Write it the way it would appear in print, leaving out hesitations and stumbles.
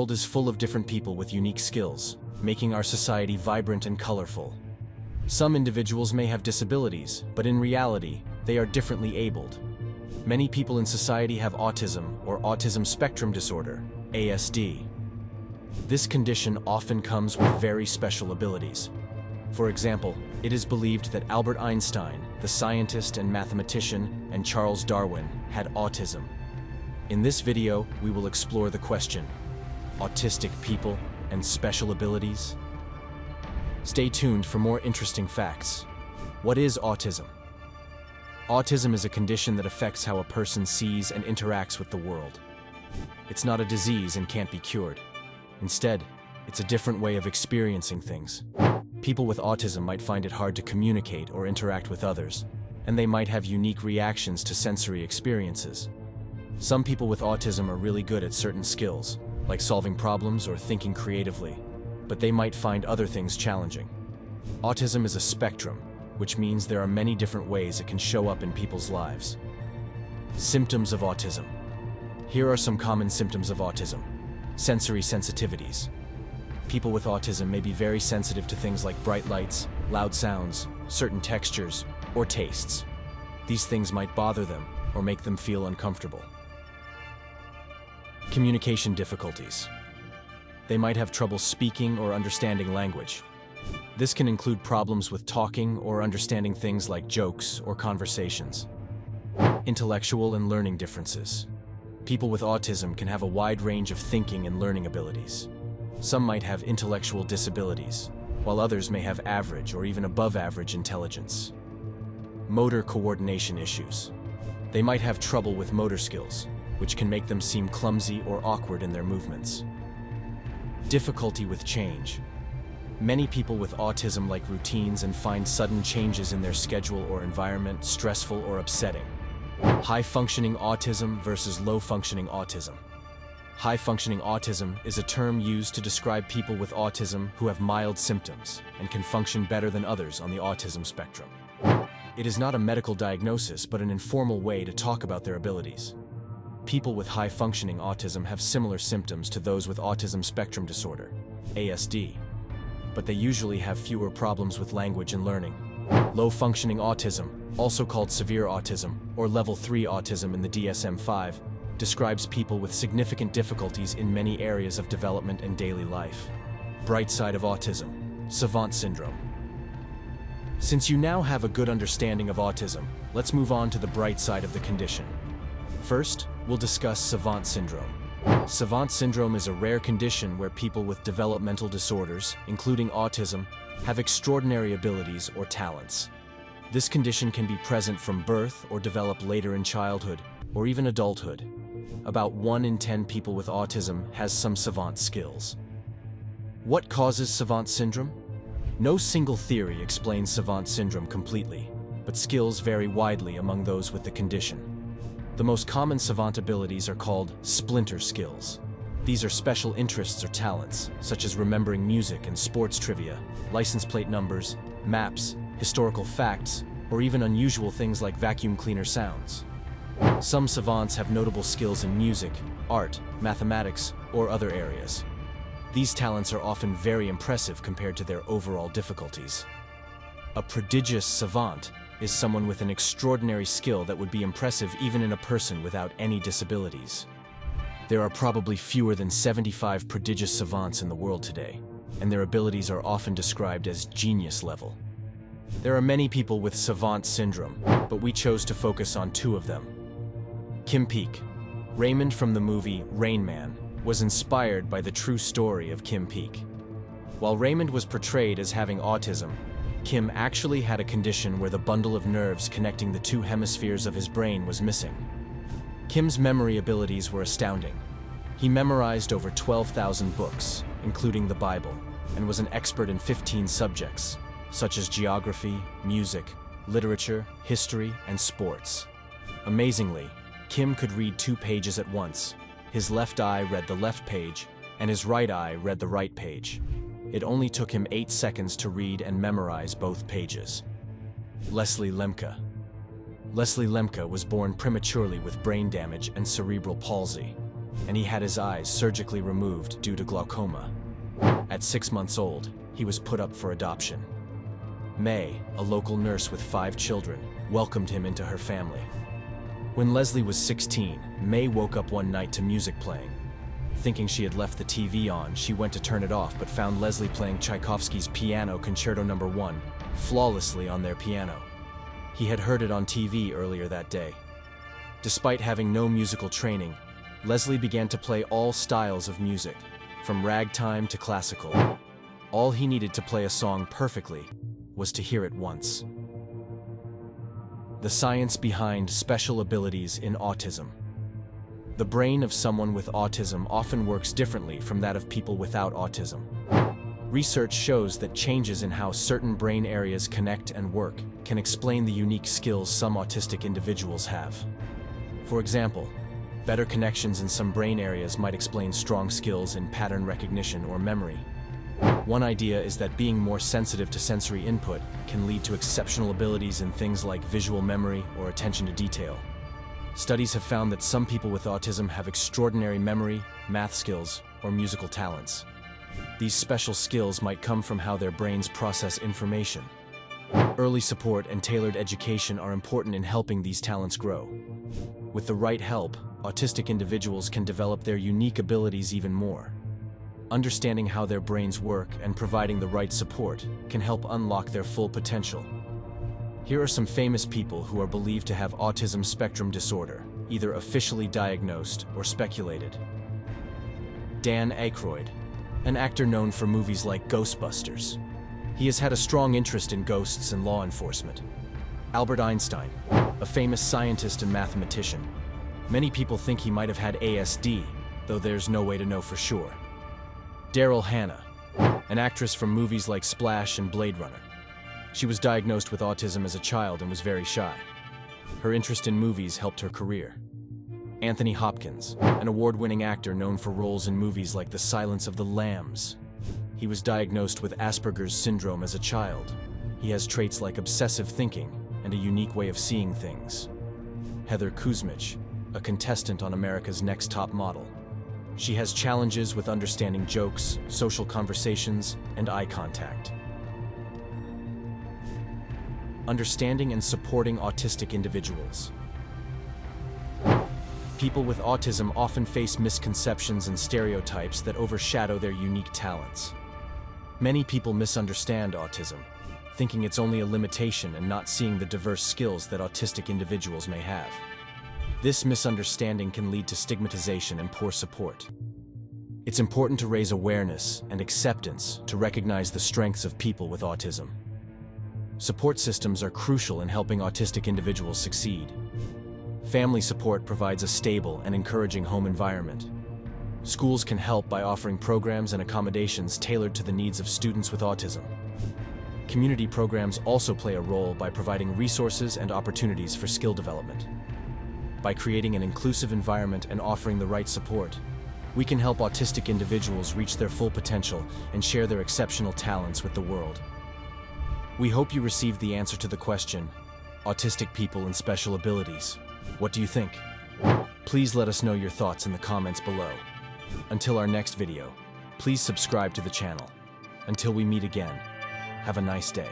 world is full of different people with unique skills, making our society vibrant and colorful. Some individuals may have disabilities, but in reality, they are differently abled. Many people in society have autism or Autism Spectrum Disorder, ASD. This condition often comes with very special abilities. For example, it is believed that Albert Einstein, the scientist and mathematician, and Charles Darwin had autism. In this video, we will explore the question, autistic people and special abilities? Stay tuned for more interesting facts. What is autism? Autism is a condition that affects how a person sees and interacts with the world. It's not a disease and can't be cured. Instead, it's a different way of experiencing things. People with autism might find it hard to communicate or interact with others, and they might have unique reactions to sensory experiences. Some people with autism are really good at certain skills, like solving problems or thinking creatively, but they might find other things challenging. Autism is a spectrum, which means there are many different ways it can show up in people's lives. Symptoms of autism. Here are some common symptoms of autism. Sensory sensitivities. People with autism may be very sensitive to things like bright lights, loud sounds, certain textures, or tastes. These things might bother them or make them feel uncomfortable. Communication difficulties. They might have trouble speaking or understanding language. This can include problems with talking or understanding things like jokes or conversations. Intellectual and learning differences. People with autism can have a wide range of thinking and learning abilities. Some might have intellectual disabilities, while others may have average or even above average intelligence. Motor coordination issues. They might have trouble with motor skills, which can make them seem clumsy or awkward in their movements. Difficulty with change. Many people with autism like routines and find sudden changes in their schedule or environment stressful or upsetting. High-functioning autism versus low-functioning autism. High-functioning autism is a term used to describe people with autism who have mild symptoms and can function better than others on the autism spectrum. It is not a medical diagnosis, but an informal way to talk about their abilities. People with high-functioning autism have similar symptoms to those with Autism Spectrum Disorder, ASD, but they usually have fewer problems with language and learning. Low-functioning autism, also called severe autism or level 3 autism in the DSM-5, describes people with significant difficulties in many areas of development and daily life. Bright side of autism, savant syndrome. Since you now have a good understanding of autism, let's move on to the bright side of the condition. First, we'll discuss savant syndrome. Savant syndrome is a rare condition where people with developmental disorders, including autism, have extraordinary abilities or talents. This condition can be present from birth or develop later in childhood or even adulthood. About 1 in 10 people with autism has some savant skills. What causes savant syndrome? No single theory explains savant syndrome completely, but skills vary widely among those with the condition. The most common savant abilities are called splinter skills. These are special interests or talents, such as remembering music and sports trivia, license plate numbers, maps, historical facts, or even unusual things like vacuum cleaner sounds. Some savants have notable skills in music, art, mathematics, or other areas. These talents are often very impressive compared to their overall difficulties. A prodigious savant is someone with an extraordinary skill that would be impressive even in a person without any disabilities. There are probably fewer than 75 prodigious savants in the world today, and their abilities are often described as genius level. There are many people with savant syndrome, but we chose to focus on 2 of them. Kim Peek. Raymond from the movie Rain Man was inspired by the true story of Kim Peek. While Raymond was portrayed as having autism, Kim actually had a condition where the bundle of nerves connecting the 2 hemispheres of his brain was missing. Kim's memory abilities were astounding. He memorized over 12,000 books, including the Bible, and was an expert in 15 subjects, such as geography, music, literature, history, and sports. Amazingly, Kim could read 2 pages at once. His left eye read the left page, and his right eye read the right page. It only took him 8 seconds to read and memorize both pages. Lemke. Lemke was born prematurely with brain damage and cerebral palsy. and he had his eyes surgically removed due to glaucoma. At 6 months old, he was put up for adoption. May, a local nurse with 5 children, welcomed him into her family. When Leslie was 16, May woke up one night to music playing. Thinking she had left the TV on, she went to turn it off but found Leslie playing Tchaikovsky's Piano Concerto No. 1 flawlessly on their piano. He had heard it on TV earlier that day. Despite having no musical training, Leslie began to play all styles of music, from ragtime to classical. All he needed to play a song perfectly was to hear it once. The science behind special abilities in autism. The brain of someone with autism often works differently from that of people without autism. Research shows that changes in how certain brain areas connect and work can explain the unique skills some autistic individuals have. For example, better connections in some brain areas might explain strong skills in pattern recognition or memory. One idea is that being more sensitive to sensory input can lead to exceptional abilities in things like visual memory or attention to detail. Studies have found that some people with autism have extraordinary memory, math skills, or musical talents. These special skills might come from how their brains process information. Early support and tailored education are important in helping these talents grow. With the right help, autistic individuals can develop their unique abilities even more. Understanding how their brains work and providing the right support can help unlock their full potential. Here are some famous people who are believed to have autism spectrum disorder, either officially diagnosed or speculated. Dan Aykroyd, an actor known for movies like Ghostbusters. He has had a strong interest in ghosts and law enforcement. Albert Einstein, a famous scientist and mathematician. Many people think he might have had ASD, though there's no way to know for sure. Daryl Hannah, an actress from movies like Splash and Blade Runner. She was diagnosed with autism as a child and was very shy. Her interest in movies helped her career. Anthony Hopkins, an award-winning actor known for roles in movies like The Silence of the Lambs. He was diagnosed with Asperger's syndrome as a child. He has traits like obsessive thinking and a unique way of seeing things. Heather Kuzmich, a contestant on America's Next Top Model. She has challenges with understanding jokes, social conversations, and eye contact. Understanding and supporting autistic individuals. People with autism often face misconceptions and stereotypes that overshadow their unique talents. Many people misunderstand autism, thinking it's only a limitation and not seeing the diverse skills that autistic individuals may have. This misunderstanding can lead to stigmatization and poor support. It's important to raise awareness and acceptance to recognize the strengths of people with autism. Support systems are crucial in helping autistic individuals succeed. Family support provides a stable and encouraging home environment. Schools can help by offering programs and accommodations tailored to the needs of students with autism. Community programs also play a role by providing resources and opportunities for skill development. By creating an inclusive environment and offering the right support, we can help autistic individuals reach their full potential and share their exceptional talents with the world. We hope you received the answer to the question, autistic people and special abilities. What do you think? Please let us know your thoughts in the comments below. Until our next video, please subscribe to the channel. Until we meet again, have a nice day.